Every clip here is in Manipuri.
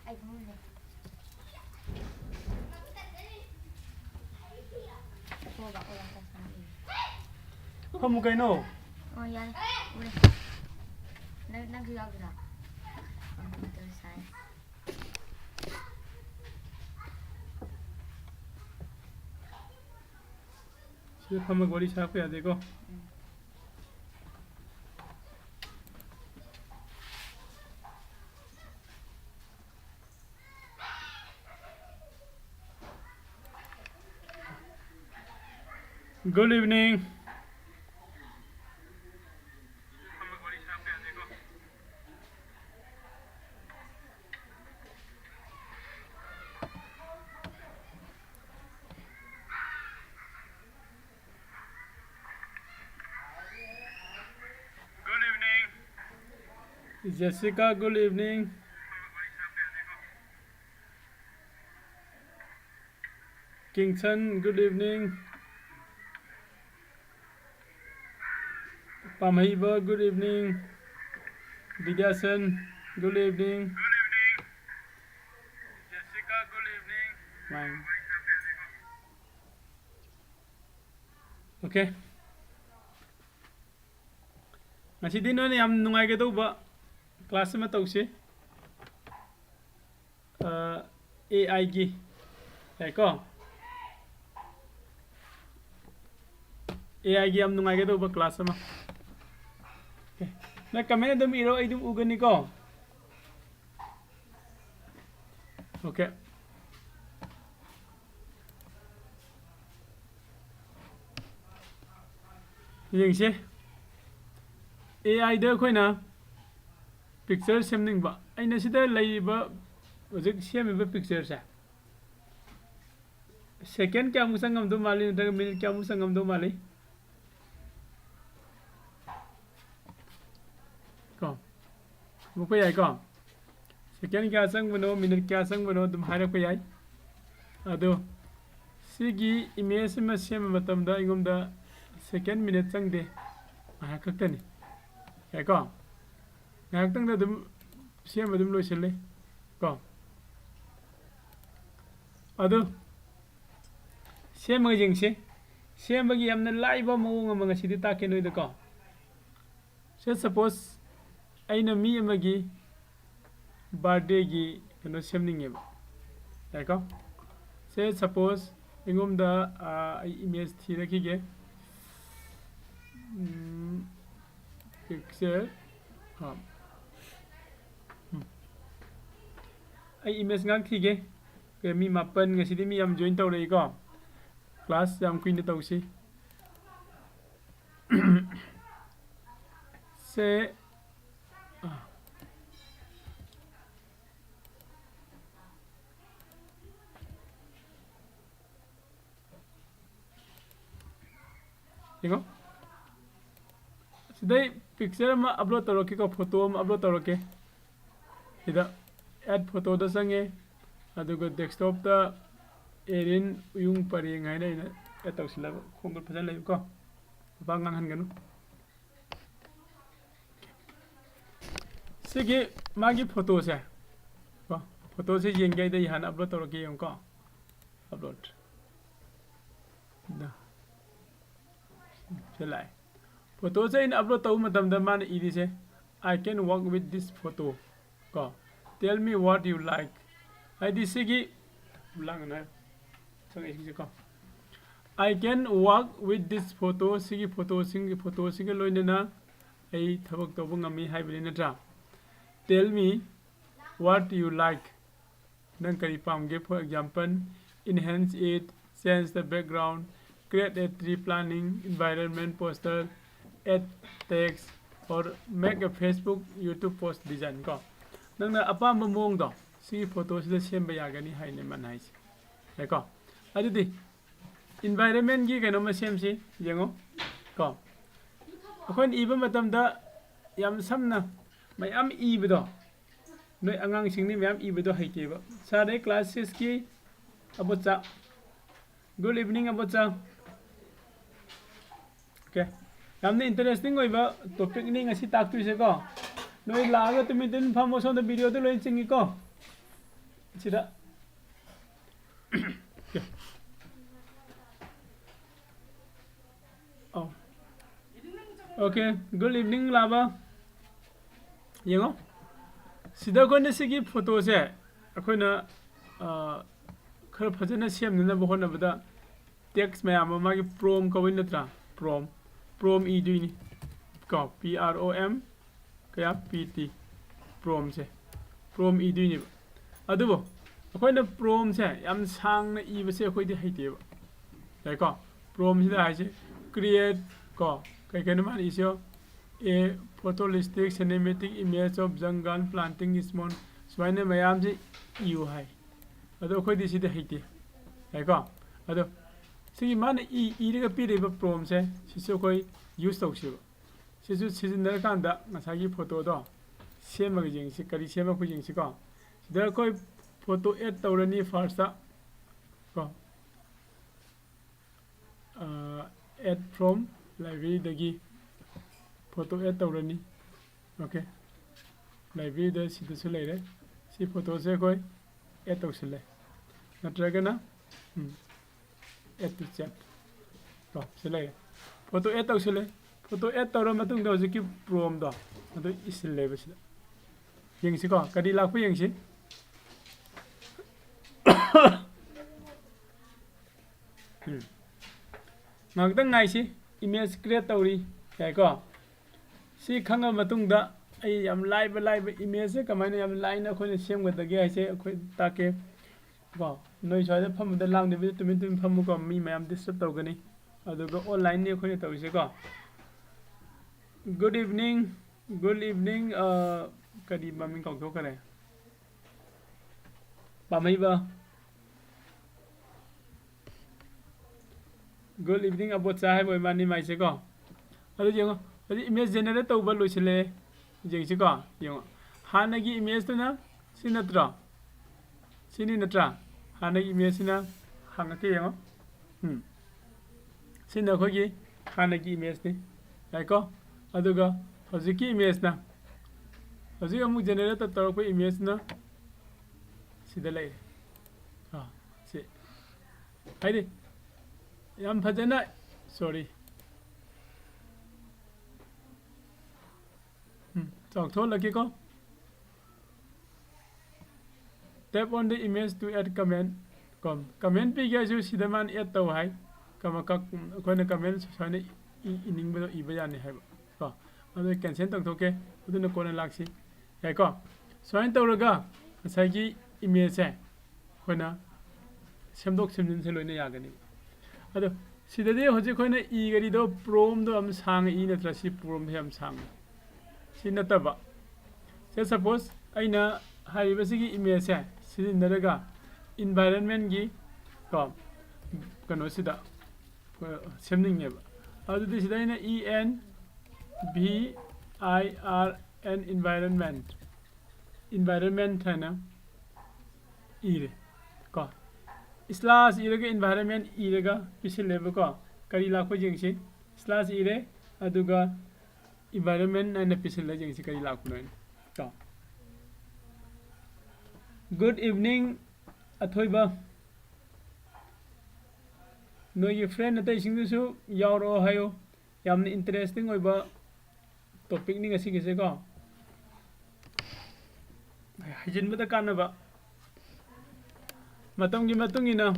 Kamu kayo no? Oh yan. Uli. Nag-log na. Computer science. Siya pa magwali sa ako yate ko. Good evening. Jessica, good evening. Kingston, good evening. Pamhiba, good evening. Vidyasan, good evening. Good evening. Jessica, good evening. Fine. Okay. Ngasi din na yam nungay ka daw ba? Klase ma tawsi AI gi ko AI gi am nungai ga do ba class ma okay na kamera dum iro ay dum ugan ni ko okay yeng se AI de khoi na picture semning ba aina sida laiba ojik semiba picture sa second kya musangam do mali nda minute kya musangam do mali ko bu ko yai ko second kya sang bano minute kya sang bano dum haira ko yai ado sigi image ma sem matam da ingom da second minute sang de aha kaktani yai ko ngakhtang da dum sem dum lo sele ko ado sem ma jing se sem ba gi amna laiba mo nga sidi ta ke noi da ko so suppose aina mi amagi birthday gi kano semning e ba ko say suppose ingom da image thi rakhi ge picture ha ai image ngang thi ge ke mi mapan nga sidi mi am join taw rei ko class jam queen taw si se देखो sidai picture ma upload toroke ko photo ma upload toroke ida add photo da sange aduga desktop ta erin uyung pari ngai na etaw sila khongol phajan lai ko bangang han ganu sigi magi photo se ko photo se yengai dai han upload toroke yong ko upload da selai photo se in upload taw matam da man idi se I can work with this photo ko tell me what you like I di sigi lang na so isi ko I can work with this photo sigi photo singi loina na ai thabak taw ngami haibri na tra tell me what you like nang kari pamge for example enhance it change the background create a tree planning environment poster add text or make a Facebook YouTube post design ko nang na apam mong do si photo sila semba yagani haine man hai si ko adudi environment gi kano ma sem si yengo ko akhon iba matam da yam samna mayam ibdo noi angang singni mayam ibdo haike ba sare classes ki abocha good evening abocha okay yamne interesting oiba topic ni ngasi tak tu se ko noi laga tumi din phamo so da video to loi chingi ko sida oh okay good evening laba yengo sida ko ne sigi photo se akoina khar phajana semna ba hona bada text mayam ma gi prom ko win natra prom e duini ko p r o m kaya p t prom se prom e duini adubo akoina prom se yam sang na e ba se akoi di haite ba dai ko prom sida haise create ko kai kai man isyo a photorealistic cinematic image of jungle planting small swaine mayam ji you hai ado khoi di sida haite dai ko ado sigi man e ri pi re ba prom se siso koi use tau si sisu sizinna kan da ngasagi photo do sema gi jing si kari sema ku jing si ko sida koi photo add tawrani first ko add from library dagi photo add tawrani okay library da sida su leire si photo se koi add tawsile natragana add to chat ko sile photo add tawsile photo add tawra matung da hojiki prom da ado isile basida yengsi ko kadi lakpu yengsi ngakdang ngai si image create tawri yai ko si khanga matung da ai yam live image se kamai yam line na khoi sem ga dagi ai se khoi ta ke ko noi choi da pham da lang de bi tumin pham ko mi mayam disturb taw gani adu go online ne khoi taw se ko good evening kadi mamin kong to kare ba mai ba good evening about chai boy mani mai se ko adu jengo adu image generate taw ba loisile jeng si ko yengo hanagi image to na sinatra sini natra hanagi image sina hangate yengo sina khogi hanagi image ni ai ko aduga hojiki image na hojik amu generate taw ko image na sida lai si haide yam phajana sorry chok thol laki ko tap on the image to add comment pi ga ju sidaman add taw hai kama ka koina comment sane ining ba iba yani hai ko ado cancel tang thoke uduna kona laksi yai ko soin tawraga asagi image se koina semdok semjin se loina yagani ado sidade hoje koina e gari do prom do am sang e natra si prom hem sang si nataba se suppose aina hariba sigi image se sizinaraga environment gi ko kano sida semning ne ba adu di sida ina environment hana ire ko slash iraga environment iraga pisileba ko kari lakho jengsi slash ire aduga environment na pisilla jengsi kari lakho noin to good evening athoiba no your friend atai sing su yauro hayo yamni interesting oiba topic ni ngasi gise ko hajin bada kanaba matong gi matung ina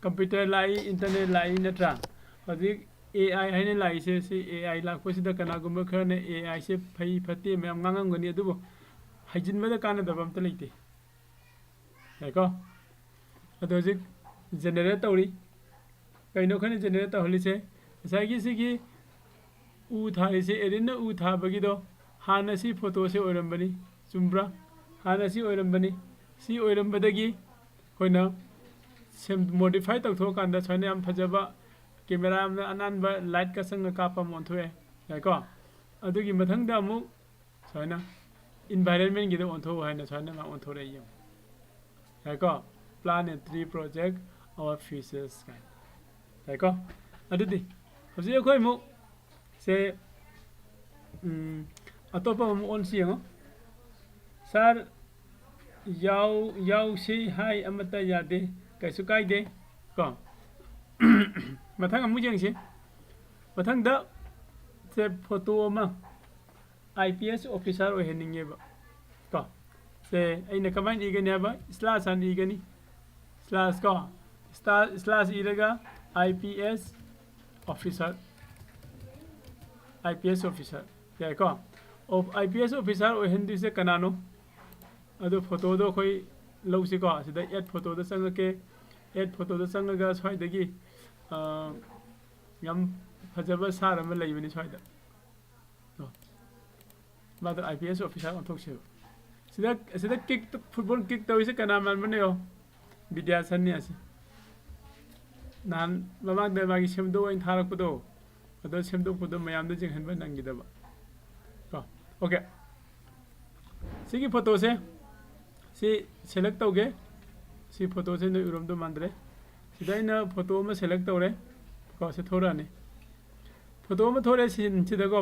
computer lai internet lai natra hodik ai haine lai se ai la ko sida kana gumba khane ai se phai phati me ngangam gani adubo hajin bada kana dabam ta leite hai ko ado jik generate tawri kaino khane generate tawli se sagi sigi u thai se erina u tha bagi do hana si photo se orambani chumbra hana si orambani si orambadagi koina sem modify tau tho kan da chane am phajaba camera am anan ba light ka sang ka pa mon thoe hai ko adugi mathang da mu chana environment gi da on tho hai na chana ma on tho re yam hai ko planetary project our futures kan hai ko adudi hoji khoi mu se atopa mu on siang sir ꯌꯥꯎꯁꯤ ꯍꯥꯏ ꯑꯃꯠꯇ ꯌꯥꯗꯦ ꯀꯩꯁꯨ ꯀꯥꯏꯗꯦ ꯀꯣ ꯃꯊꯪ ꯑꯃꯨꯛ ꯌꯦꯡꯁꯤ ꯃꯊꯪꯗ ꯁꯦ ꯐꯣꯇꯣ ꯑꯃ IPS ꯑꯣꯐꯤꯁꯥꯔ ꯑꯣꯏꯍꯟꯅꯤꯡꯉꯦꯕ ꯀꯣ ꯁꯦ ꯑꯩꯅ ꯀꯃꯥꯏꯅ ꯏꯒꯅꯤ ꯍꯥꯏꯕ ꯁ꯭ꯂꯥꯁ ꯍꯥꯟꯅ ꯏꯒꯅꯤ ꯁ꯭ꯂꯥꯁ ꯀꯣ ꯁ꯭ꯂꯥꯁ ꯏꯔꯒ IPS ꯑꯣꯐꯤꯁꯥꯔ ꯌꯥꯏꯀꯣ IPS ꯑꯣꯐꯤꯁꯥꯔ ꯑꯣꯏꯍꯟꯗꯣꯏꯁꯦ ꯀꯅꯥꯅꯣ ꯑꯗꯨ ꯐꯣꯇꯣꯗꯣ ꯑꯩꯈꯣꯏ ꯂꯧꯁꯤꯀꯣ ꯁꯤꯗ ꯑꯦꯠ ꯐꯣꯇꯣꯗ ꯆꯪꯉꯛꯀꯦ ꯑꯦꯠ ꯐꯣꯇꯣꯗ ꯆꯪꯉꯒ ꯁ꯭ꯋꯥꯏꯗꯒꯤ ꯌꯥꯝ ꯐꯖꯕ ꯁꯥꯔ ꯑꯃ ꯂꯩꯕꯅꯤ ꯁ꯭ꯋꯥꯏꯗ ꯃꯥꯗꯣ IPS ꯑꯣꯐꯤꯁꯥꯔ ꯑꯣꯟꯊꯣꯛꯁꯦꯕ ꯁꯤꯗ ꯐꯨꯠꯕꯣꯜ ꯀꯤꯛ ꯇꯧꯔꯤꯁꯦ ꯀꯅꯥ ꯃꯥꯟꯕꯅꯦ요 ꯕꯤꯗ꯭ꯌꯥꯁꯟꯅꯤ ꯑꯁꯤ ꯅꯍꯥꯟ ꯃꯃꯥꯡꯗ ꯃꯥꯒꯤ ꯁꯦꯝꯗꯣꯛ ꯑꯣꯏꯅ ꯊꯥꯔꯛꯄꯗꯣ ꯑꯗꯣ ꯁꯦꯝꯗꯣꯛꯄꯗꯣ ꯃꯌꯥꯝꯗ ꯌꯦꯡꯍꯟꯕ ꯅꯪꯈꯤꯗꯕ ꯀꯣ ꯑꯣꯀꯦ ꯁꯤꯒꯤ ꯐꯣꯇꯣꯁꯦ ꯁꯤ ꯁꯦꯂꯦꯛ ꯇꯧꯒꯦ ꯁꯤ ꯐꯣꯇꯣꯁꯦ ꯅꯣꯏ ꯎꯔꯝꯗꯧ ꯃꯥꯟꯗ꯭ꯔꯦ ꯁꯤꯗ ꯑꯩꯅ ꯐꯣꯇꯣ ꯑꯃ ꯁꯦꯂꯦꯛ ꯇꯧꯔꯦ ꯀꯣ ꯁꯤ ꯊꯣꯔꯛꯑꯅꯤ ꯐꯣꯇꯣ ꯑꯃ ꯊꯣꯔꯛꯑꯦ ꯁꯤꯗꯀꯣ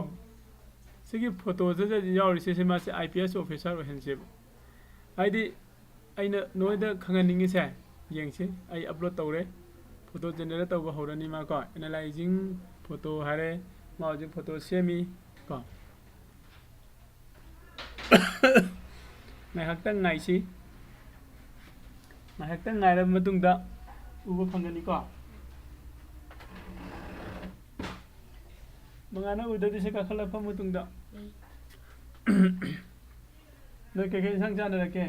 ꯁꯤꯒꯤ ꯐꯣꯇꯣꯁꯤꯗ ꯌꯥꯎꯔꯤꯁꯦ ꯁꯤ ꯃꯥꯁꯦ IPS ꯑꯣꯐꯤꯁꯥꯔ ꯑꯣꯏꯍꯟꯁꯦꯕ ꯍꯥꯏꯗꯤ ꯑꯩꯅ ꯅꯣꯏꯗ ꯈꯪꯍꯟꯅꯤꯡꯉꯤꯁꯦ ꯌꯦꯡꯁꯤ ꯑꯩ ꯑꯞꯂꯣꯗ ꯇꯧꯔꯦ ꯐꯣꯇꯣ ꯖꯦꯅꯦꯔꯦꯠ ꯇꯧꯕ ꯍꯧꯔꯅꯤ ꯃꯥ ꯀꯣ ꯑꯦꯅꯥꯂꯥꯏꯖꯤꯡ ꯐꯣꯇꯣ ꯍꯥꯏꯔꯦ ꯃꯥ ꯍꯧꯖꯤꯛ ꯐꯣꯇꯣ ꯁꯦꯝꯃꯤ ꯀꯣ ꯉꯥꯏꯍꯥꯛꯇꯪ ꯉꯥꯏꯁꯤ ꯉꯥꯏꯍꯥꯛꯇꯪ ꯉꯥꯏꯔꯕ ꯃꯇꯨꯡꯗ ꯎꯕ ꯐꯪꯒꯅꯤꯀꯣ ꯃꯉꯥꯅ ꯎꯗ꯭ꯔꯗꯤ ꯁꯤ ꯀꯥꯈꯠꯂꯛꯄ ꯃꯇꯨꯡꯗ ꯅꯣꯏ ꯀꯩꯀꯩ ꯏꯟꯁꯥꯡ ꯆꯥꯅꯔꯛꯀꯦ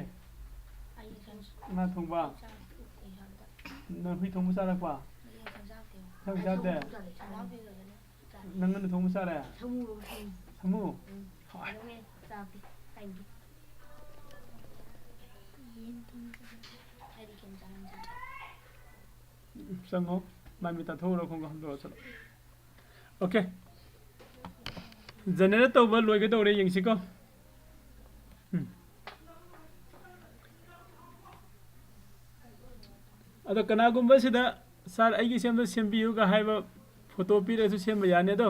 ꯉꯥ ꯊꯣꯡꯕ ꯅꯪ ꯍꯨꯏ ꯊꯣꯡꯕ ꯆꯥꯔꯛꯄ ꯏꯟꯁꯥꯡ ꯆꯥꯗꯦ ꯅꯪ ꯉꯟꯅ ꯊꯣꯡꯕ ꯆꯥꯔꯦ ꯁꯥꯃꯨ ꯆꯪꯉꯣ ꯃꯥꯏ ꯃꯤꯠ ꯇꯥꯊꯣꯛꯎꯔꯣ ꯈꯣꯡꯒ ꯍꯥꯝꯗꯣꯛꯑ ꯆꯠꯂꯣ ꯑꯣꯀꯦ ꯖꯦꯅꯦꯔꯦꯠ ꯇꯧꯕ ꯂꯣꯏꯒꯗꯧꯔꯦ ꯌꯦꯡꯁꯤꯀꯣ ꯑꯗꯣ ꯀꯅꯥꯒꯨꯝꯕ ꯁꯤꯗ ꯁꯥꯔ ꯑꯩꯒꯤ ꯁꯦꯝꯗ ꯁꯦꯝꯕꯤꯌꯨꯒ ꯍꯥꯏꯕ ꯐꯣꯇꯣ ꯄꯤꯔꯁꯨ ꯁꯦꯝꯕ ꯌꯥꯅꯤ ꯑꯗꯣ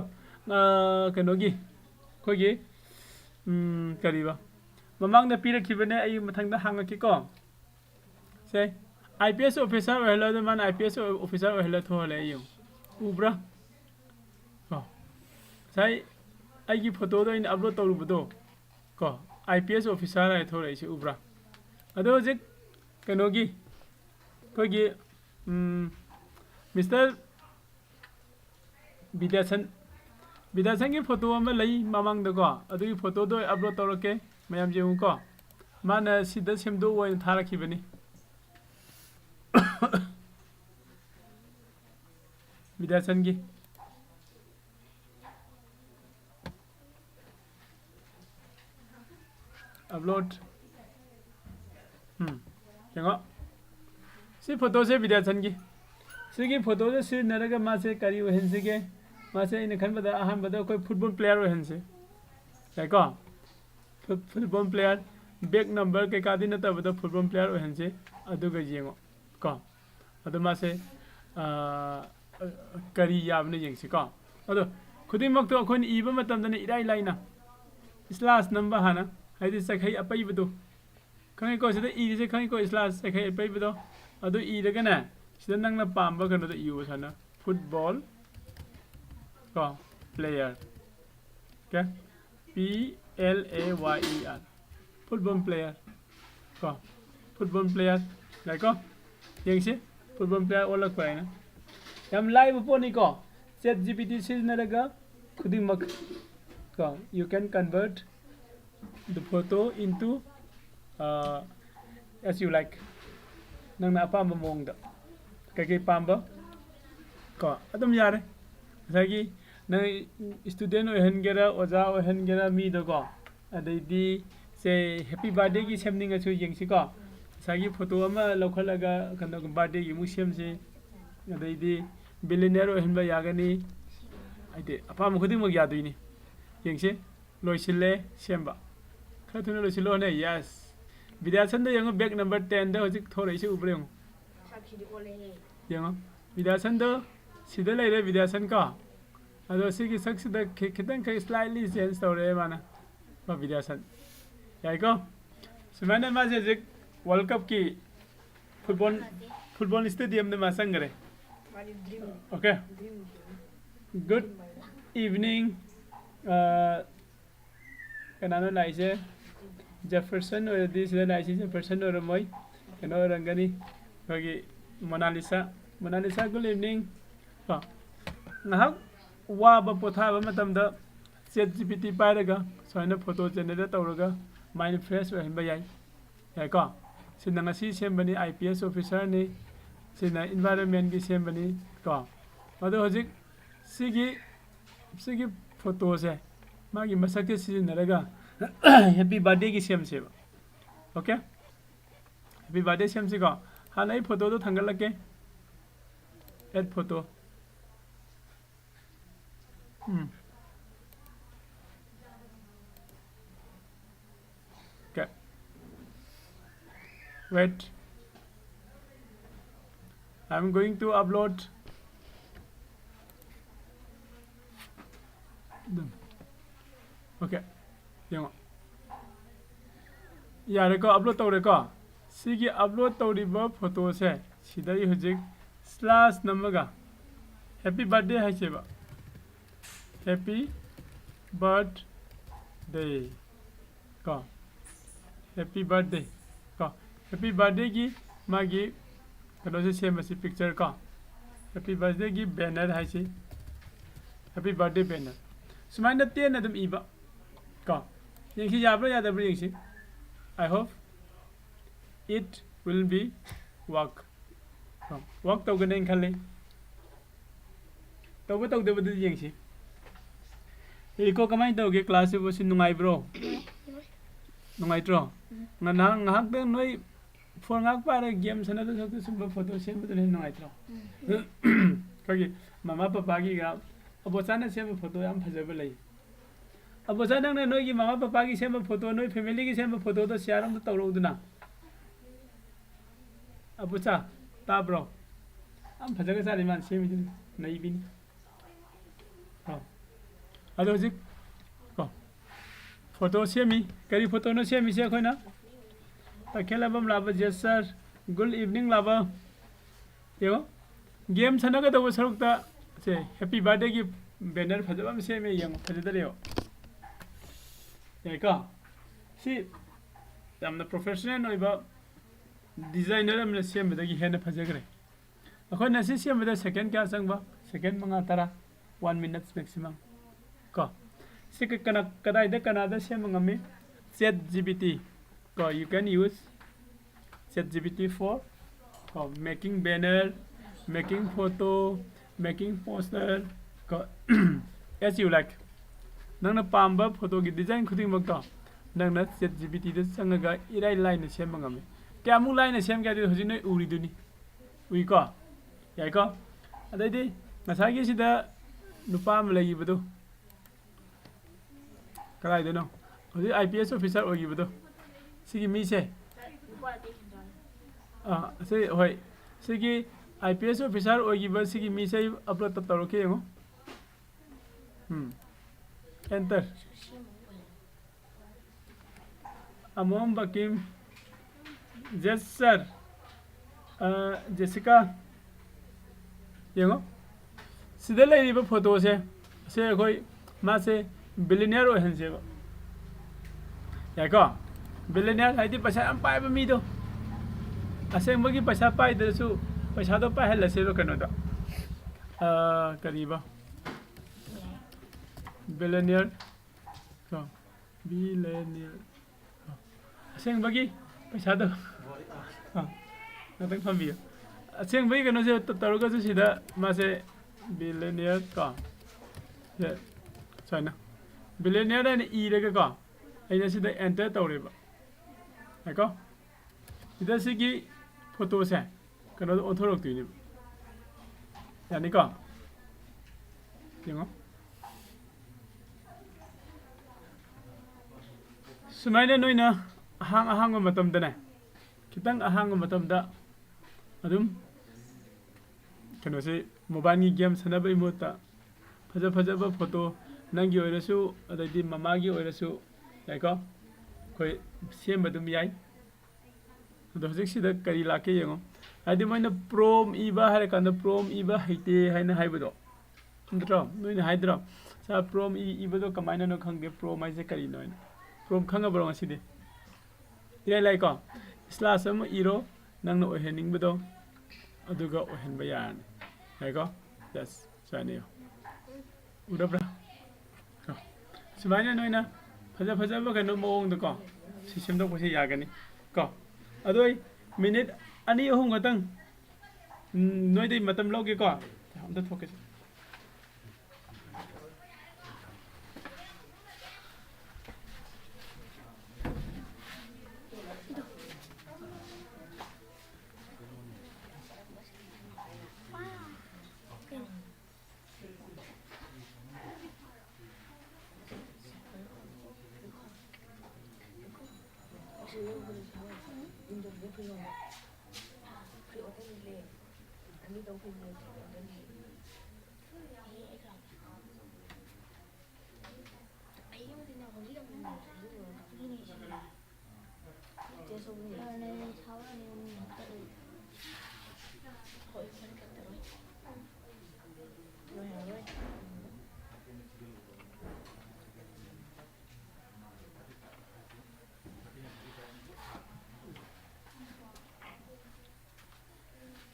ꯀꯩꯅꯣꯒꯤ ꯑꯩꯈꯣꯏꯒꯤ ꯀꯔꯤꯕ ꯃꯃꯥꯡꯗ ꯄꯤꯔꯛꯈꯤꯕꯅꯦ ꯑꯩ ꯃꯊꯪꯗ ꯍꯥꯡꯉꯛꯀꯦꯀꯣ ꯁꯦ IPS ꯑꯣꯐꯤꯁꯥꯔ ꯑꯣꯏꯍꯜꯂꯣ ꯑꯗꯨ ꯃꯥꯅ IPS ꯑꯣꯐꯤꯁꯥꯔ ꯑꯣꯏꯍꯜꯂ ꯊꯣꯛꯍꯜꯂꯦ ꯑꯩ ꯌꯦꯡꯉꯨ ꯎꯕ꯭ꯔꯥ ꯀꯣ ꯉꯁꯥꯏ ꯑꯩꯒꯤ ꯐꯣꯇꯣꯗꯣ ꯑꯩꯅ ꯑꯞꯂꯣꯗ ꯇꯧꯔꯨꯕꯗꯣ ꯀꯣ IPS ꯑꯣꯐꯤꯁꯥꯔ ꯍꯥꯏ ꯊꯣꯛꯂꯛꯏꯁꯤ ꯎꯕ꯭ꯔꯥ ꯑꯗꯣ ꯍꯧꯖꯤꯛ ꯀꯩꯅꯣꯒꯤ ꯑꯩꯈꯣꯏꯒꯤ ꯃꯤꯁꯇꯔ ꯕꯤꯗ꯭ꯌꯥꯁꯟꯒꯤ ꯐꯣꯇꯣ ꯑꯃ ꯂꯩ ꯃꯃꯥꯡꯗꯀꯣ ꯑꯗꯨꯒꯤ ꯐꯣꯇꯣꯗꯣ ꯑꯩ ꯑꯞꯂꯣꯗ ꯇꯧꯔꯛꯀꯦ ꯃꯌꯥꯝ ꯌꯦꯡꯉꯨꯀꯣ ꯃꯥꯅ ꯁꯤꯗ ꯁꯦꯝꯗꯣꯛ ꯑꯣꯏꯅ ꯊꯥꯔꯛꯈꯤꯕꯅꯤ ꯕꯤꯗ꯭ꯌꯥꯁꯟꯒꯤ ꯑꯞꯂꯣꯗ ꯌꯦꯡꯉꯣ ꯁꯤ ꯐꯣꯇꯣꯁꯦ ꯕꯤꯗ꯭ꯌꯥꯁꯟꯒꯤ ꯁꯤꯒꯤ ꯐꯣꯇꯣꯁꯦ ꯁꯤꯖꯤꯟꯅꯔꯒ ꯃꯥꯁꯦ ꯀꯔꯤ ꯑꯣꯏꯍꯟꯁꯤꯒꯦ ꯃꯥꯁꯦ ꯑꯩꯅ ꯈꯟꯕꯗ ꯑꯍꯥꯟꯕꯗ ꯑꯩꯈꯣꯏ ꯐꯨꯠꯕꯣꯜ ꯄ꯭ꯂꯦꯌꯔ ꯑꯣꯏꯍꯟꯁꯤ ꯌꯥꯏꯀꯣ ꯐꯨꯠꯕꯣꯜ ꯄ꯭ꯂꯦꯌꯔ ꯕꯦꯛ ꯅꯝꯕꯔ ꯀꯩꯀꯥꯗꯤ ꯅꯠꯇꯕꯗ ꯐꯨꯠꯕꯣꯜ ꯄ꯭ꯂꯦꯌꯔ ꯑꯣꯏꯍꯟꯁꯤ ꯑꯗꯨꯒ ꯌꯦꯡꯉꯣ ꯀꯣ ꯑꯗꯣ ꯃꯥꯁꯦ ꯀꯔꯤ ꯌꯥꯕꯅ ꯌꯦꯡꯁꯤꯀꯣ ꯑꯗꯣ ꯈꯨꯗꯤꯡꯃꯛꯇꯣ ꯑꯩꯈꯣꯏꯅ ꯏꯕ ꯃꯇꯝꯗꯅ ꯏꯔꯥꯏ ꯂꯥꯏꯅ ꯏꯁꯂꯥꯁ ꯅꯝꯕ ꯍꯥꯟꯅ ꯍꯥꯏꯗꯤ ꯆꯩꯈꯩ ꯑꯄꯩꯕꯗꯣ ꯈꯪꯉꯤꯀꯣ ꯁꯤꯗ ꯏꯔꯤꯁꯦ ꯈꯪꯉꯤꯀꯣ ꯏꯁꯂꯥꯁ ꯆꯩꯈꯩ ꯑꯄꯩꯕꯗꯣ ꯑꯗꯨ ꯏꯔꯒꯅꯦ sida nangna pamba kano da iyo sana football ko player okay PLAYER football player ko football player like ko yang si football player olak pa na yam live po ni ko ChatGPT siznaraga khudimmak ko you can convert the photo into as you like nangna apamba mongda kay pamba ko adum yare sagi na student ohengera oja ohengera mi do ko adaidi se happy birthday gi semning achu yengsi ko sagi photo ama lokhalaga kando birthday gi mu semsi adaidi billionaire ohenba yagani aide apam khuding mag yaduini yengsi loisille semba khathuna loisilo ne yes Vidyasan da yang back number 10 da hojik thore isi ubre yung yang Vidyasan da sida lai re Vidyasan ka ado sigi sak sida khitang khai slightly change tore mana ba Vidyasan yai ko sumana ma je World Cup ki football stadium de ma sangare. Okay. Good evening. Kanano naise Jefferson or this is naise Jefferson or moi. Kano rangani. Okay. Mona Lisa. Mona Lisa, good evening. Nahak waba pothaba matamda ChatGPT pairaga soina photo generate tawraga mind fresh oihimba yai yaiko sina ngasi sembani IPS officer ni sina environment gi sembani ko ado hojik sigi photo se magi masak ke sizinaraga happy birthday gi sem se okay happy birthday sem se ko hanai photo to thangalake add photo Okay. Wait. I'm going to upload them. Okay. Yango. Yare ko upload tawre ko. Sigi upload tawriba photo se sidai hujik slash namaga. Happy birthday hai seba. Happy birthday ka happy birthday ka happy birthday ki magi kano se same asi picture ka happy birthday ki banner hai si happy birthday banner sumaina ten adam iba ka yengsi yabra yadabra yengsi I hope it will be work tawgane khale tawba tawdebadu yengsi iko kamay tawge class bo sin nungay bro nungay tro ngahak de noi phone ngak para game sana to sakto sumba photo send to nungay tro kagi mama papa gi ga abo sana send photo yam phajaba lai abo sana ne noi gi mama papa gi send photo noi family gi send photo to share am to tawro duna abo cha ta bro am phajaga sa man send mi nai bin ado hojik ko photo semi kari photo no semi se khoina takhela bam laba yes sir good evening laba yo game sanaga to sarukta se happy birthday ki banner phajabam semi yang phajadare ka si yamna professional noiba designer amna semi dagi hena phajagre akhona si semi da second kya sangba second manga tara 1 minutes maximum ko sik kana kadai da kana da sem ngami ChatGPT ko you can use ChatGPT for making banner making photo making poster ko as you like nangna pamba photo gi design khuding mak to nangna ChatGPT da sangaga irai line sem ngami kyamu line sem kya de hojin noi uri duni ui ko yai ko adai di nasagi sida nupa am lagi bado kalai de no odi IPS officer ogi bado sigi mi se se hoi sigi IPS officer ogi ba sigi mi se upload ta taro ke ngo enter amom bakim yes sir Jessica yengo sida lay photo se khoi ma se billionaire ohen se ba ya ko billionaire hai di paisa am pai ba mi do aseng bagi paisa pai de su paisa do pai hel se ro kano da kariba billionaire ko billionaire aseng bagi paisa do natang fambi aseng bagi kano se taruga su sida ma se billionaire ka ye china billionaire ne e rega ka aina sida enter tawreba ko ida sigi photo se kano onthorok tuini yani ka yengo sumaina noina ahang matam da ne kitang ahang matam da adum kano se mobile game sanaba imota faja ba photo nangi oirasu adadi mamagi oirasu yaiko koi sem badum yai ꯑꯗꯣ ꯍꯧꯖꯤꯛꯁꯤꯗ ꯀꯔꯤ ꯂꯥꯛꯀꯦ ꯌꯦꯡꯉꯣ ꯍꯥꯏꯗꯤ ꯃꯣꯏꯅ ꯄ꯭ꯔꯣꯝ ꯏꯕ ꯍꯥꯏꯔꯀꯥꯟꯗ ꯄ꯭ꯔꯣꯝ ꯏꯕ ꯍꯩꯇꯦ ꯍꯥꯏꯅ ꯍꯥꯏꯕꯗꯣ ꯅꯠꯇ꯭ꯔꯣ ꯅꯣꯏꯅ ꯍꯥꯏꯗ꯭ꯔꯣ ꯁꯥ ꯄ꯭ꯔꯣꯝ ꯏꯕꯗꯣ ꯀꯃꯥꯏꯅꯅꯣ ꯈꯪꯗꯦ ꯄ꯭ꯔꯣꯝ ꯍꯥꯏꯁꯦ ꯀꯔꯤꯅꯣ ꯍꯥꯏꯅ ꯄ꯭ꯔꯣꯝ ꯈꯪꯉꯕ꯭ꯔꯣ ꯉꯁꯤꯗꯤ ꯏꯔꯥꯏ ꯂꯥꯏꯀꯣ ꯁ꯭ꯂꯥꯁ ꯑꯃ ꯏꯔꯣ ꯅꯪꯅ ꯑꯣꯏꯍꯟꯅꯤꯡꯕꯗꯣ ꯑꯗꯨꯒ ꯑꯣꯏꯍꯟꯕ ꯌꯥꯔꯅꯤ ꯌꯥꯏꯀꯣ ꯌꯦꯁ ꯁꯨꯃꯥꯏꯅ ꯏꯌꯣ ꯎꯔꯕ꯭ꯔꯥ ꯁꯨꯃꯥꯏꯅ ꯅꯣꯏꯅ ꯐꯖꯕ ꯀꯩꯅꯣ ꯃꯑꯣꯡꯗꯀꯣ ꯁꯤ ꯁꯦꯝꯗꯣꯛꯄꯁꯤ ꯌꯥꯒꯅꯤ ꯀꯣ ꯑꯗꯣ ꯑꯩ ꯃꯤꯅꯤꯠ 2-3 ꯈꯛꯇꯪ ꯅꯣꯏꯗꯩ ꯃꯇꯝ ꯂꯧꯒꯦꯀꯣ ꯑꯝꯇ ꯊꯣꯛꯀꯦ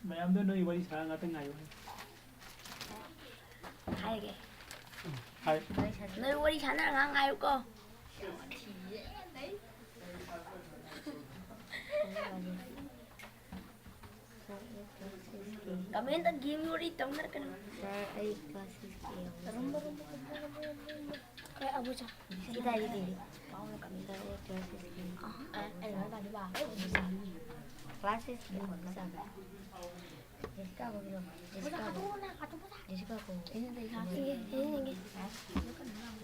ꯃꯌꯥꯝꯗꯣ ꯅꯣꯏ ꯋꯥꯔꯤ ꯁꯥꯔ ꯉꯥꯛꯇꯪ ꯉꯥꯏꯌꯣ 하이게. ꯍꯥꯏ 너 우리 자나랑 안 가요 거. Kami yung tag-game mo rito na ka naman. Sir, ay classes kayo. Kaya abo siya. Kita dito. Paano na kami? Sir, ay classes kayo. Ay, wala di ba? Classes kayo. Jessica ko dito. Jessica ko. Jessica ko. Ini tayo sa akin. Ini.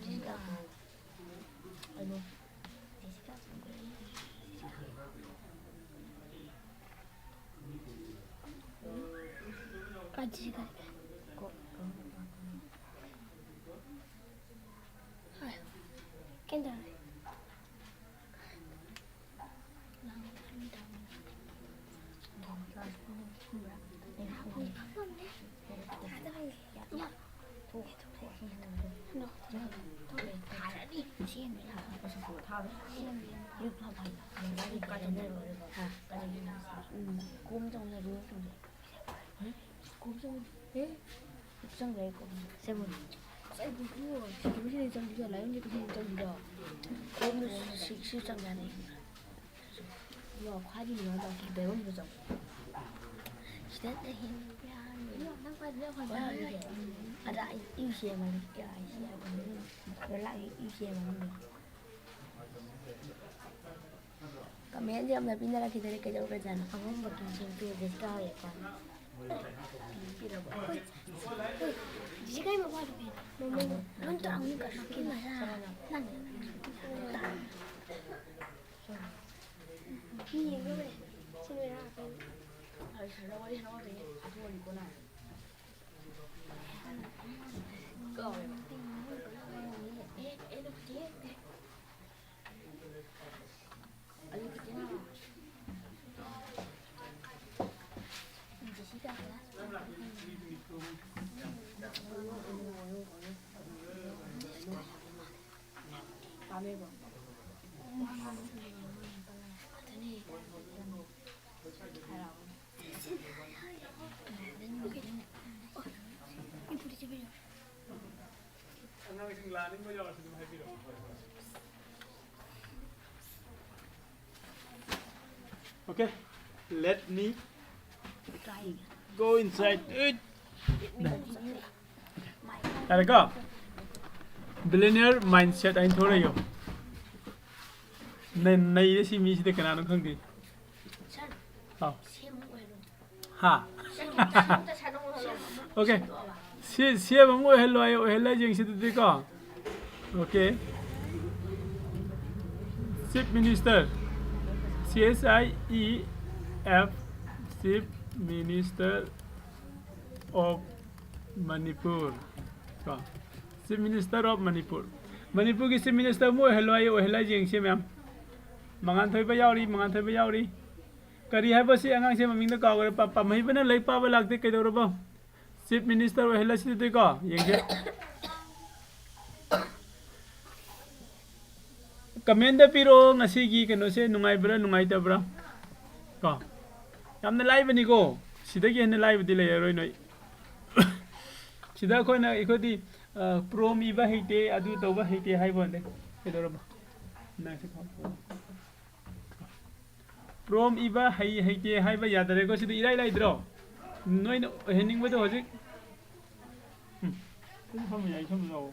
Jessica ko. Ano? Jessica ko. Jessica ko. Ay. Kenda. Ada usia mana? Ya, usia mana? Berlari usia mana? Kami aja yang pindah lagi dari kejauh ke sana. Kamu makin simpel sekali ya kan? Jika yang mau ada pin, nonton aku nggak makin mana? Nanya. Ini gue, sini apa? Harus ada wali sama wali, aku wali kona. Go. Okay, let me go inside. There go. Billionaire mindset anh thua rồi. Nên này đấy xin mi sẽ cái nào nó không đi. Ha. Okay. Siya mo hello ayo hello jeng situ di ko. Okay. Chief Minister. CSIEF Chief Minister of Manipur. Chief Minister of Manipur. Manipur ki Chief Minister mo hello ayo hello jeng siya ma'am. Mangan thoi ba yauri mangan thoi ba yauri. ꯀꯔꯤ ꯍꯥꯏꯕꯁꯤ ꯑꯉꯥꯡꯁꯦ ꯃꯃꯤꯡꯗ ꯀꯥꯎꯈ꯭ꯔꯦ ꯄꯥꯝꯍꯩꯕꯅ ꯂꯥꯏꯔꯤꯛ ꯄꯥꯕ ꯂꯥꯛꯇꯦ ꯀꯩꯗꯧꯔꯕ ꯆꯤꯐ ꯃꯤꯅꯤꯁꯇꯔ ꯑꯣꯏꯍꯜꯂꯁꯤꯗꯤꯀꯣ ꯌꯦꯡꯁꯦ ꯀꯃꯦꯟꯗ ꯄꯤꯔꯛꯑꯣ ꯉꯁꯤꯒꯤ ꯀꯩꯅꯣꯁꯦ ꯅꯨꯡꯉꯥꯏꯕ꯭ꯔꯥ ꯅꯨꯡꯉꯥꯏꯇꯕ꯭ꯔꯥ ꯀꯣ ꯌꯥꯝꯅ ꯂꯥꯏꯕꯅꯤꯀꯣ ꯁꯤꯗꯒꯤ ꯍꯦꯟꯅ ꯂꯥꯏꯕꯗꯤ ꯂꯩꯔꯔꯣꯏ ꯅꯣꯏ ꯁꯤꯗ ꯑꯩꯈꯣꯏꯗꯤ ꯄ꯭ꯔꯣꯝ ꯏꯕ ꯍꯩꯇꯦ ꯑꯗꯨ ꯇꯧꯕ ꯍꯩꯇꯦ ꯍꯥꯏꯕ ꯋꯥꯅꯦ ꯀꯩꯗꯧꯔꯕ ꯄ꯭ꯔꯣꯝ ꯏꯕ ꯍꯩꯇꯦ ꯍꯥꯏꯕ ꯌꯥꯗꯔꯦꯀꯣ ꯁꯤꯗꯤ ꯏꯔꯥꯏ ꯂꯥꯏꯗ꯭ꯔꯣ ꯅꯣꯏꯅ ꯑꯣꯏꯍꯟꯅꯤꯡꯕꯗꯣ ꯍꯧꯖꯤꯛ ꯐꯝꯕ ꯌꯥꯏ ꯁꯣꯝꯗ ꯂꯥꯛꯑꯣ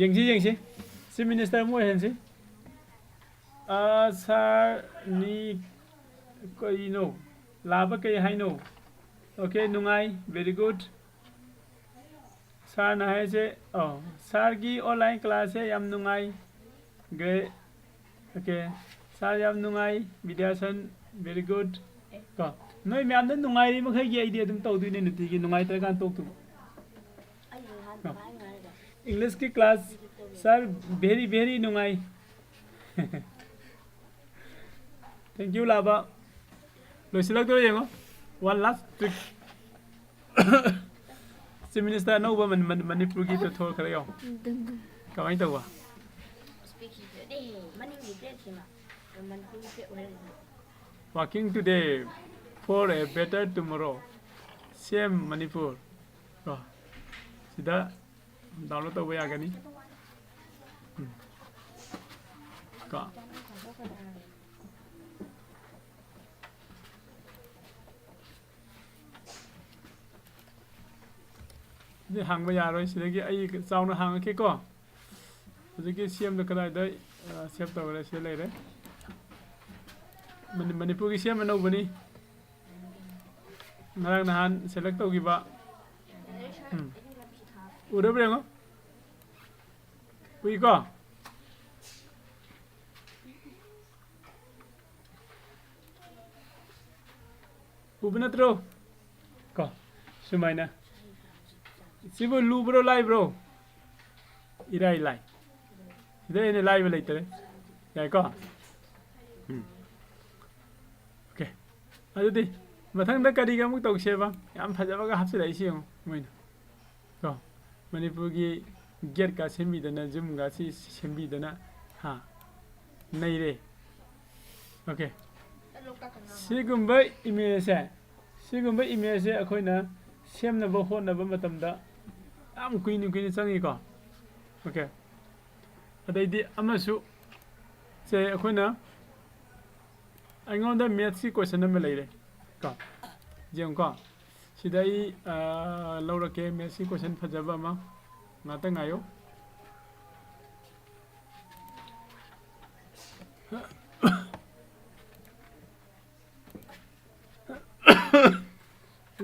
ꯌꯦꯡꯁꯤ ꯆꯤꯐ ꯃꯤꯅꯤꯁꯇꯔ ꯑꯃ ꯑꯣꯏꯍꯟꯁꯤ ꯁꯥꯔꯅꯤ ꯀꯩꯅꯣ ꯂꯥꯕ ꯀꯩ ꯍꯥꯏꯅꯣ ꯑꯣꯀꯦ ꯅꯨꯡꯉꯥꯏ ꯚꯦꯔꯤ ꯒꯨꯗ ꯁꯥꯔꯅ ꯍꯥꯏꯁꯦ ꯁꯥꯔꯒꯤ ꯑꯣꯟꯂꯥꯏꯟ ꯀ꯭ꯂꯥꯁꯁꯦ ꯌꯥꯝ ꯅꯨꯡꯉꯥꯏ ꯒ꯭ꯔꯦꯠ ꯑꯣꯀꯦ ꯁꯥꯔ ꯌꯥꯝ ꯅꯨꯡꯉꯥꯏ ꯕꯤꯗ꯭ꯌꯥꯁꯟ ꯚꯦꯔꯤ ꯒꯨꯗ ꯀꯣ ꯅꯣꯏ ꯃꯌꯥꯝꯅ ꯅꯨꯡꯉꯥꯏꯔꯤ ꯃꯈꯩꯒꯤ ꯑꯩꯗꯤ ꯑꯗꯨꯝ ꯇꯧꯗꯣꯏꯅꯦ ꯅꯨꯡꯇꯤꯒꯤ ꯅꯨꯡꯉꯥꯏꯇ꯭ꯔꯀꯥꯟ ꯇꯣꯛꯇꯨꯕ इंग्लिश की क्लास सर वेरी वेरी नुंगाई थैंक यू लाबा लोइसिलक तो येंगो one last trick chief minister अनौबा मणिपुर की तो थोड़ खरे यो कमाई तौबा working today for a better tomorrow same Manipur sida download tꯧba yagani ka ये हांगबा यारोय सिदगी आई चावना हांगके को हजiki CM द कदाय सेव तवरे से लेरे मणिपुर की CM अनौबनी ngarang nahan select taugiba उरब्रेंगो उइको उबनत्रो को सुमाइना सिबो लुब्रो लाइब्रो इराई लाइ इदे ने लाइव लेतरे याय को ओके अदुदि मथंग द करिगा मुक तौसेबा याम फजबगा हपसिराइसि यंग मोइन को मणिपुर की गेट का सेमीदना जुम गा सी सेमीदना हा नैरे ओके सिगुम्बा इमेज से अखोइना सेमनबा होनबा मतमदा याम कुइनि चंगी को ओके अदैदि अमसु से अखोइना अइंगोंदा मैथ्स की क्वेश्चन अमा लेरे को जेम को सिदाई लौरके मैथ्स की क्वेश्चन फजबा अमा ngata ngayo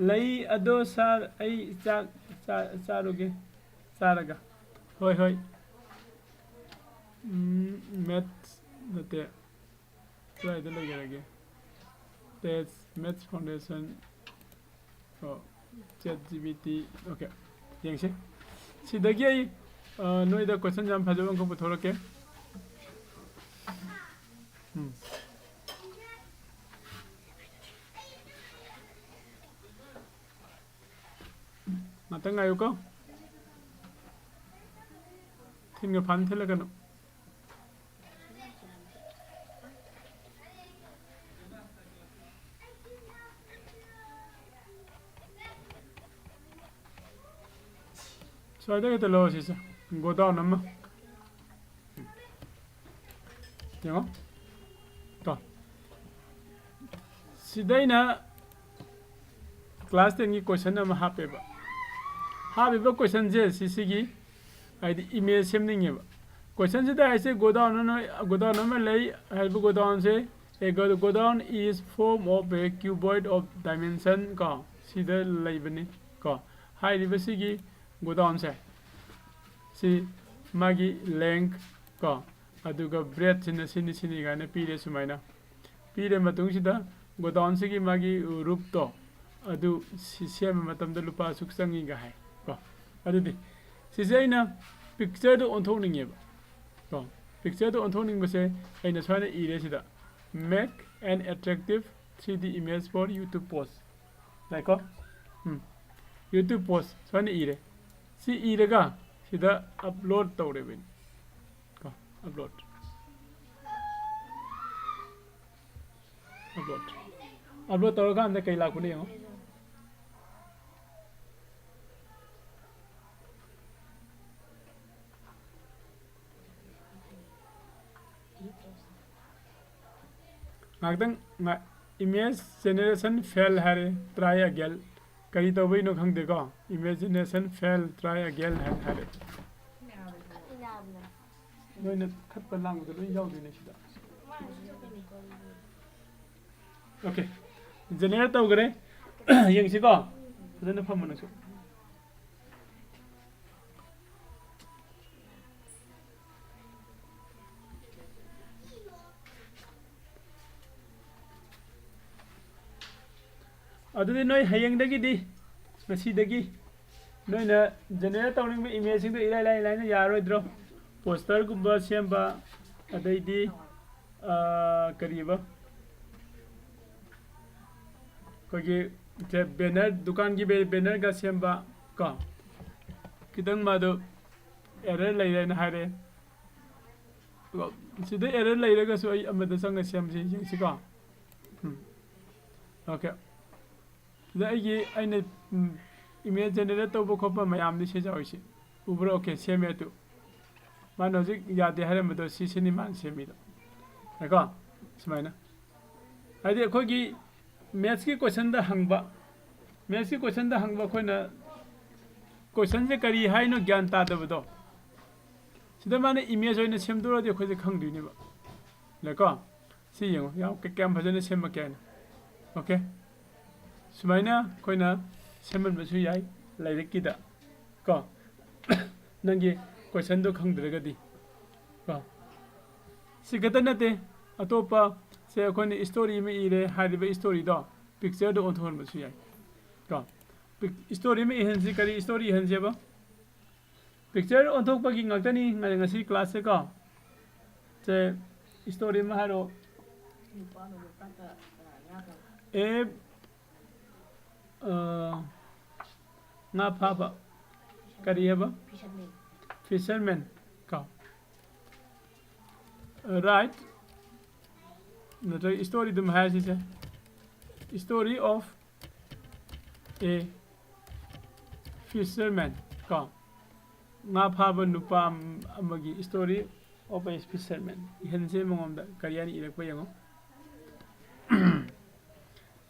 lei ado sar ai charuge charaga hoi maths date try the lege test maths foundation ChatGPT okay yengse सिदगी I नोइदा question जाम फजबन को पुथोरके मतंग आयो को थिंग फान थेलगनो So I think the lowest is go down number. You know? So Sidaina class 10 question number happy. Happy question is CCG. I the email sending question is I say go down number lay help go down say a go down is form of a cuboid of dimension ka Sida labani ka high diversity go down say see magi length ko aduga breadth sini gana pire sumaina pire matung sida go down sigi magi rup to adu sisem matam da lupa suksangi ga hai ko adu di sisaina picture do onthok ninge ko picture to onthong base aina swana ire sida make an attractive 3D image for YouTube post like YouTube post swana ire si ire ga sida upload tawre bin ko upload tawra ga anda kai la kuni yo ngakdang image generation fail hare try again kari tawbai no khangde ko image generation fail try again hare noina khatpa lang do loi yaw dine sida okay generate tawgre yengsi ko jana phamana su adudi noi hayeng dagi di ngasi dagi noi na generate tawning be image sing do ilai lai na yaroi dro poster gumba semba adai di kariba kogi te banner dukan gi banner ga semba ka kitang madu error lai lai na hare sida error lai ga so ai amada sanga semsi si ka okay da aina image generate to bokhopa mayam ni se jawisi ubro okay seme tu man hojik yade hare mado sisini man semi do eko smaina adi khogi maths ki question da hangba khoina question je kari haino gyan ta dabdo sida mane image hoina semduro de khoje khangdini ba leko si yengo yaw ke kam bhajane semma kyan okay sumaina koina semen basu yai lairek ki da ko nangi question do khangdraga di ko sigata nate atopa se koina story me ire hariba story do picture do onthon basu yai ko story me hensi kari story hense ba picture onthok pa gi ngakani ngasi class se ko se story ma haro e nga phaba kariyaba fisherman ka right the story dum has is a story of a fisherman ka nga phaba nupa amagi story of a fisherman hense mongomda kariyani irakpa yango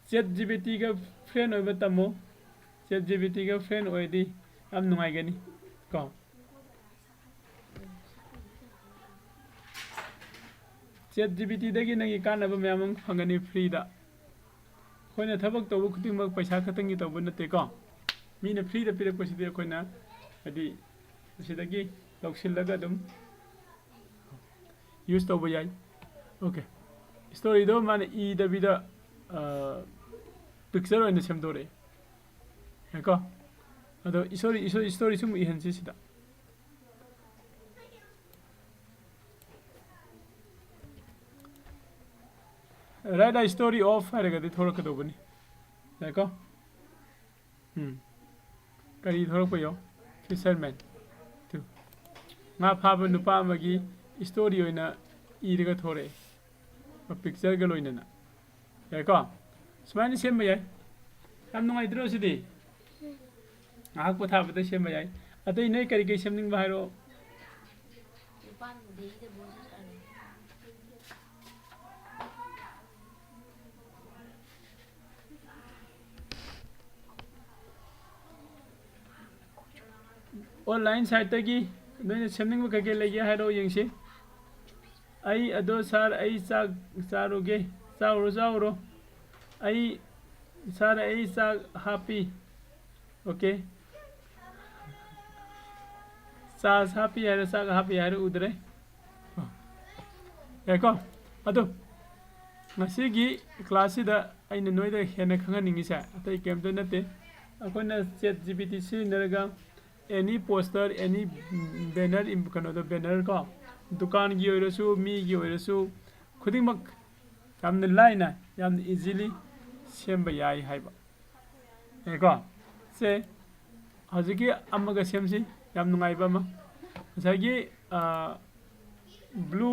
ChatGPT का friend होइबा तमो ChatGPT का friend होइदी am नुंगाइ गनी को ChatGPT दगी नगी कानब म्याम फंगनी फ्री दा खोइना थबक तब खुतिंग पैसा खतंगी तब नते को मीना फ्री दा पिरक पसिदे खोइना अदि सिदगी लौसिलगा दम यूज तब याई ओके स्टोरी दो माने ई दबिदा picture oina semdore eko ado story sum ihansi sida write a story of harega di thorok do bani eko kari thorok payo fisherman tu nga phaba nupa magi story oina irega thore picture ga loina na eko Smile same yai. I'm no idea city. I put half the same yai. I think I can get something by row. Online site tagi, then something we can get like hello young she. I adore sir, I saruge, sauro. I sir is happy okay sas happy है साग happy है उधर है को अदो मसीगी क्लास दा अइन नोइदा हेना खंगनिंगी सा अतै Kemto नते अकोना ChatGPT सिनरगा any poster any banner in kano the banner ko दुकान की ओइरसु मी की ओइरसु खुदिमक यामन लाइना यामन इजीली सेम याई हाइबा एको से हजिकी अमगा सेमसी याम नुंगाइबा मा सगी ब्लू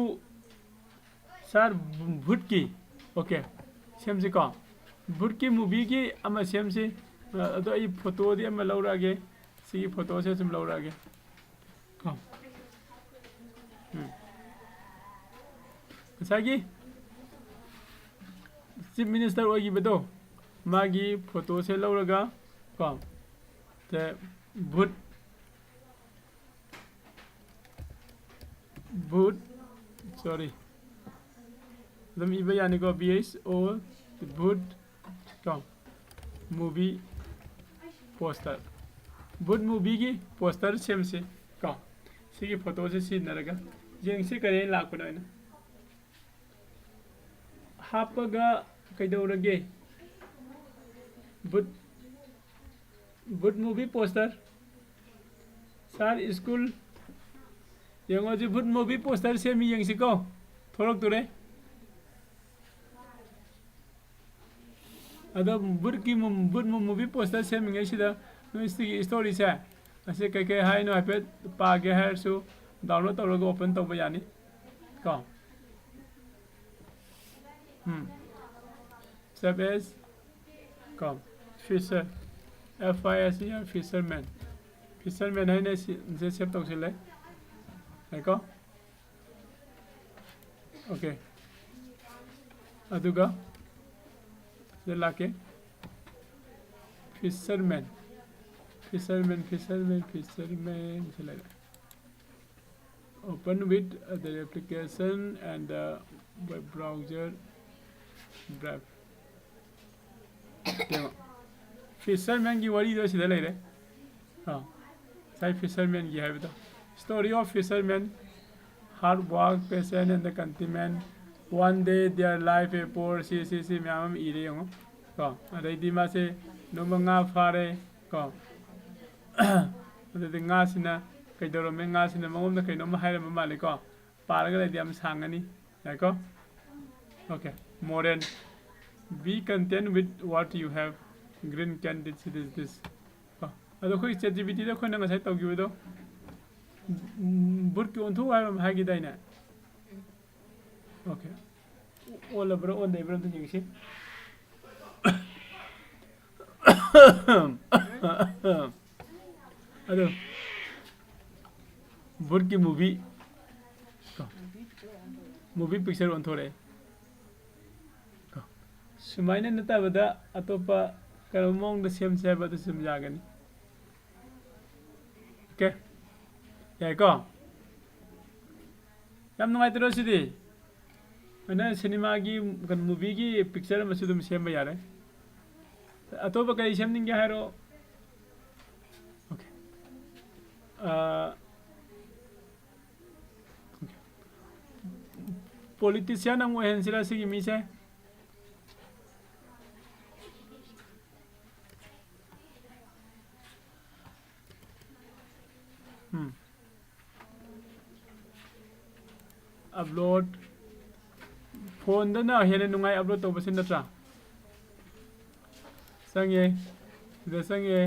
सर भूत की ओके सेमसी को भूत की मूवी की अमा सेमसी अदो आई फोटो दी अमा लौरागे सी फोटो से सुम लौरागे को सगी चीफ मिनिस्टर ओगी बदो मागी फोटो से लौरागा को ते भूत भूत सॉरी लम इबा यानी को बीएस ओ भूत को मूवी पोस्टर भूत मूवी की पोस्टर सेम से को सिगी फोटो से सी नरगा जेंग से करे लाको ना हापगा कइदौरगे भूत भूत मूवी पोस्टर सर स्कूल यंगो जी भूत मूवी पोस्टर से मी यंग सिको थोरक तुरे अदो भूत मूवी पोस्टर से मिंगे सिदा नुस्ती स्टोरी से असे कई कई हाई नो हाइपे पागे हरसु डाउनलोड तौरगा ओपन तौबा यानी को सब एस को फिशर FISER fisherman है ने से सेव तो सिले है को ओके अदुगा ये लाके fisherman सिले open with the application and the web browser brave fisherman की वरी दो सीधा ले रहे हाँ साइड फिशरमैन की है बता story of fisherman hard work patient and the countryman one day there lived a poor सी मैम इरे होंगे को अरे मासे नोमंगा फारे को अरे दिंगा सिना कई दौर में गा सिना मगोम न कई नोम हायर माले को पारगा ले दिया सांगनी है को okay modern B content with what you have green candidate this ado khoi ChatGPT da khoi na ngasai tawgi do bur ki on thu ha ma gi dai na okay all bro on dai bro to jing si ado bur ki movie picture on thore sumaina nata bada atopa करमोंग द सेम से बत सिम जागनी ओके याको याम नुंगाइ तरो सिदि अना सिनेमा की मूवी की पिक्चर मसु दुम सेम यारे अतोब कई सेम निंगे हारो ओके पॉलिटिशियन अमो हेंसिरा सिगी मिसे अपलोड फोन दना हेने नुंगाई अपलोड तो बसिन नत्रा संगे सिदा संगे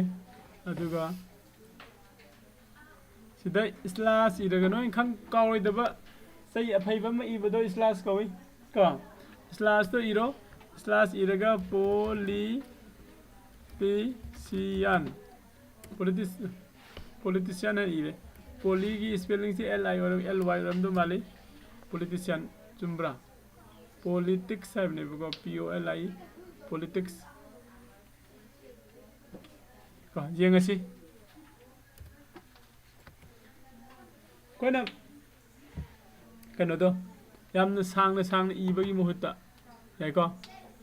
अदुगा सिदा स्लैश इरगा नो खंग कावै दबा सही अफैबा म इबदो स्लैश कवै का स्लैश तो इरो स्लैश इरगा पॉलिटिशियन है इरे पोली की स्पेलिंग से LI और LY रंदो माले politician चुम्ब्रा politics है ने बको POLI politics का ये ngasi कोई ना कनो दो यामन सांग इबगी मुहूर्ता याको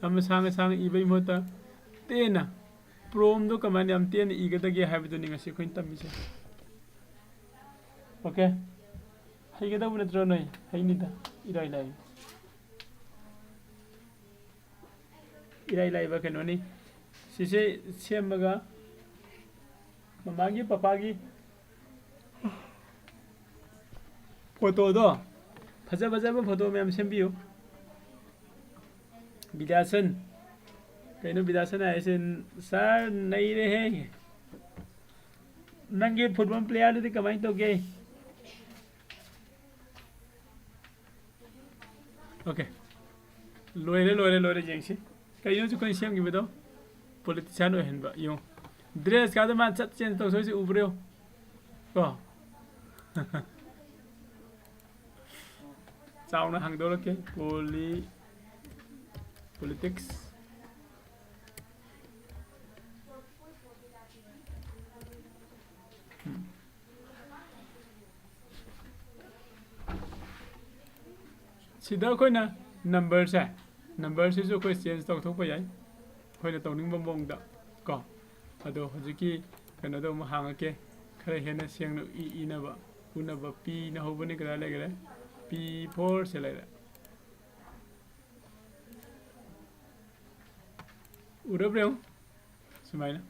यामन सांग इबगी मुहूर्ता तेना प्रोम दो कमान याम तेन इगदगे हाबिदो नि ngasi कोइन तमिसे ओके हाइगदा बुनत्रो नै हाइनिदा इराइ लाइ बा कनो नि सिसे सेमगा ममागी पापागी फोटो दो फजा फजाबा फोटो मैम सेम्बियो विद्यासन कहीं विद्यासन ऐसे सर नहीं रहे नंगे फुटबॉल प्लेयर दी कमाई तो गए ओके लोरे जेंगसी कहीं जो कोई सेम की बताओ पॉलिटिशियन हो हन बा यो ड्रेस का तो मान सच चेंज तो सोची ऊपर हो को चावना हंग दो लगे politics सिदा कोई ना नंबर से जो कोई चेंज तौर थोप याई कोई ना तौनिंग बम्बोंग दा को अदो हजिकी कनो दो महांग के खरे हेना सेंग इनबा उनबा पी ना होबने करा लेगरे P4 से लेगरे उड़ब्रेउ सुमाइना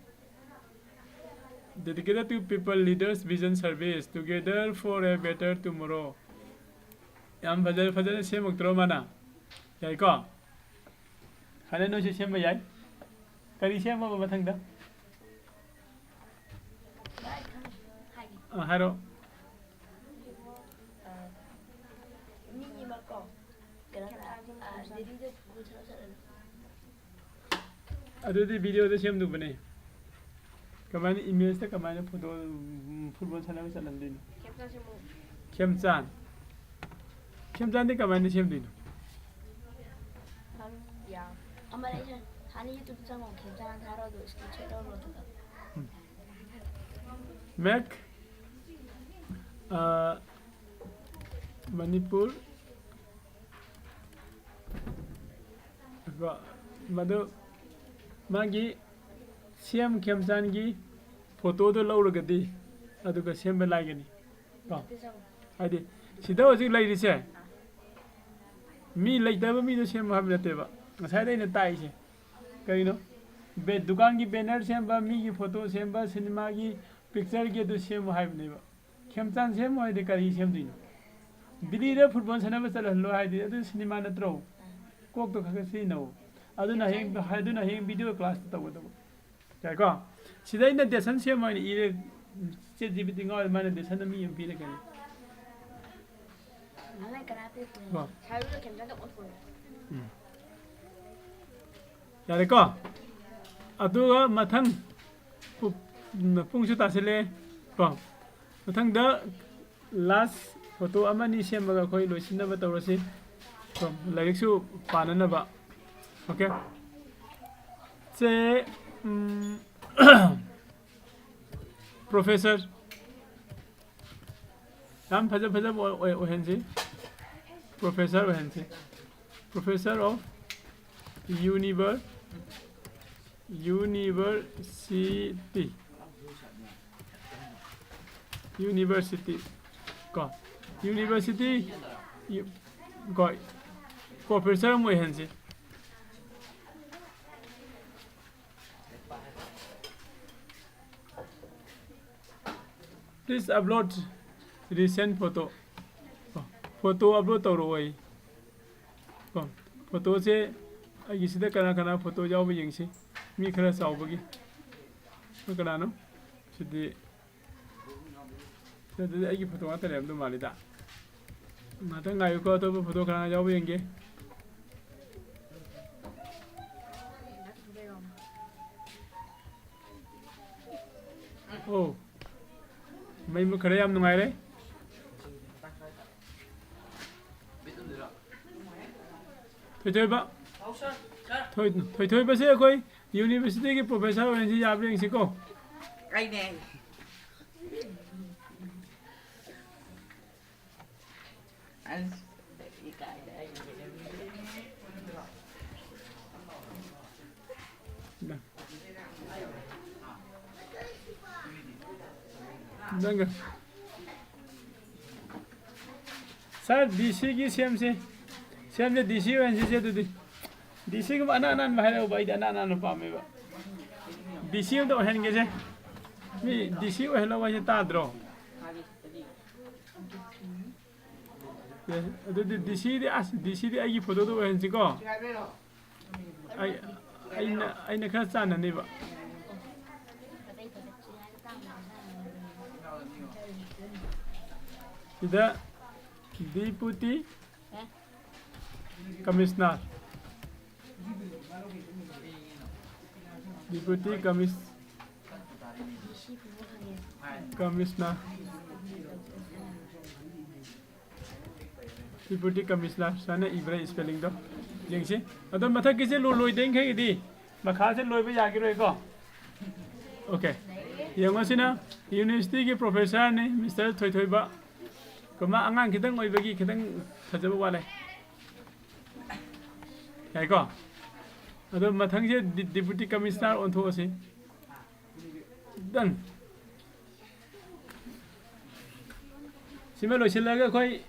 dedicated to people leaders vision service together for a better tomorrow याम फजर से मुक्तरो माना याई को खाने नो से सेम याई करी सेम अब मथंग दा हारो अदुदी वीडियो दे सेम दु बने कमाने इमेज ता कमाने फोटो फुटबॉल सानबा चलन दिन खेमचान दे कमाने सेम दिन मैक मणिपुर मधु मागी सेम खेमचान की फोटो दो लौरगदी अदुगा सेम लाइगनी को आदि सिदा हजिक लाइरिसे मी लेतब मी दो सेम हाब नतेबा ngसाइदैना ताइसे करिनो बे दुकान की बैनर सेमबा मी की फोटो सेमबा सिनेमा की पिक्चर के दो सेम हाइबनेबा खेमचान सेम होइदे करी सेम दिनो बिदीदा फुटबॉल सनबा चलहलो हाइदे अदु सिनेमा नत्रो कोक तो खग सिनो अदुना हें वीडियो क्लास तबदो जायको सिदैना देसन सेम होइने इरे ChatGPT ngoi माने देसन मी एम पी लेकनि Malay karape ko. Sabi ko kemjan to ko. यारे को अदुगा मथंग पुंगसु तासिले को मथंग द लास्ट फोटो अमनी सेमबगा खोइ लोसिनबा तौरसि को लाइरिक्सु पाननबा ओके से प्रोफेसर नाम फजा ओहेंसी प्रोफेसर ओहेंसी प्रोफेसर ऑफ यूनिवर्सिटी को यूनिवर्सिटी को प्रोफेसर मोहनसी please upload recent photo upload तौरो फोटो से सिदा कना फोटो जाव यंगसी मी खरा चावबगी कनानो सिदी आई फोटो आता लेम दो मालिदा माता गायो को तो फोटो कना जाव यंगे ओ मैं खरे याम नुंगाय रे थोई बसे कोई यूनिवर्सिटी के प्रोफेसर होने से आप लोग सीखो कहीं नहीं सर डीसी की सेम से डीसी से डीसी को अना बाहर भाई अना पामे डीसी तो हेंगे से मी डीसी हेलो भाई ताद्रो ꯑꯗꯨꯗꯤ ꯗꯤꯁꯤꯗꯤ ꯑꯁ ꯗꯤꯁꯤꯗꯤ ꯑꯩꯒꯤ ꯐꯣꯇꯣꯗꯣ ꯑꯣꯏꯍꯟꯁꯤꯀꯣ ꯑꯩꯅ ꯈꯔ ꯆꯥꯟꯅꯅꯦꯕ sida deputy commissioner deputy commissioner deputy commissioner sana ibra spelling do jengsi adon mathak kise loi deng khai di makha se loi ba yagiroi ko okay yengosina university ki professor ne mr thoi ba kama angang khitang oibagi khitang thajaba wale kai ko ado mathang je deputy commissioner on tho ase dan sima loisilaga khoi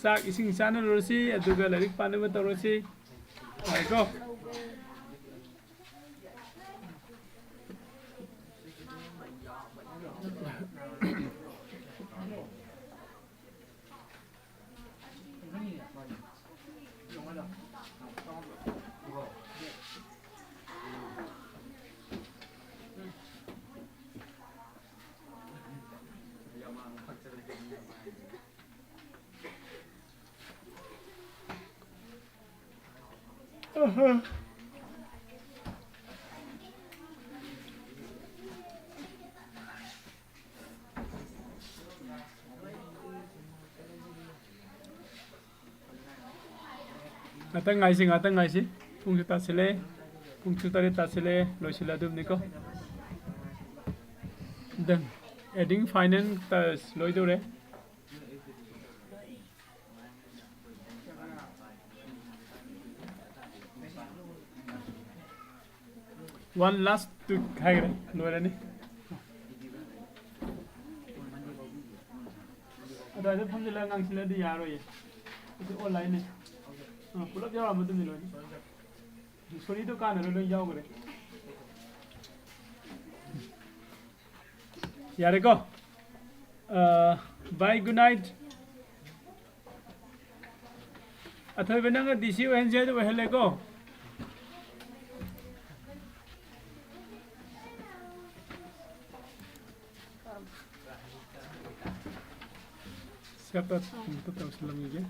sak ising chana rosi aduga larik panaba torosi kai ko ngata ngaisi pung ta sile pung tare ta sile loisila dum niko dan adding finance tas loidore one last to khagre loirani ada je phamjila ngangsila di yaro ye online ne pulap yaw amadum ni loi sori to kan ro loi yaw gre yare ko bye good night athoi benang dc wen je to hele ko siapa untuk tahu selama ini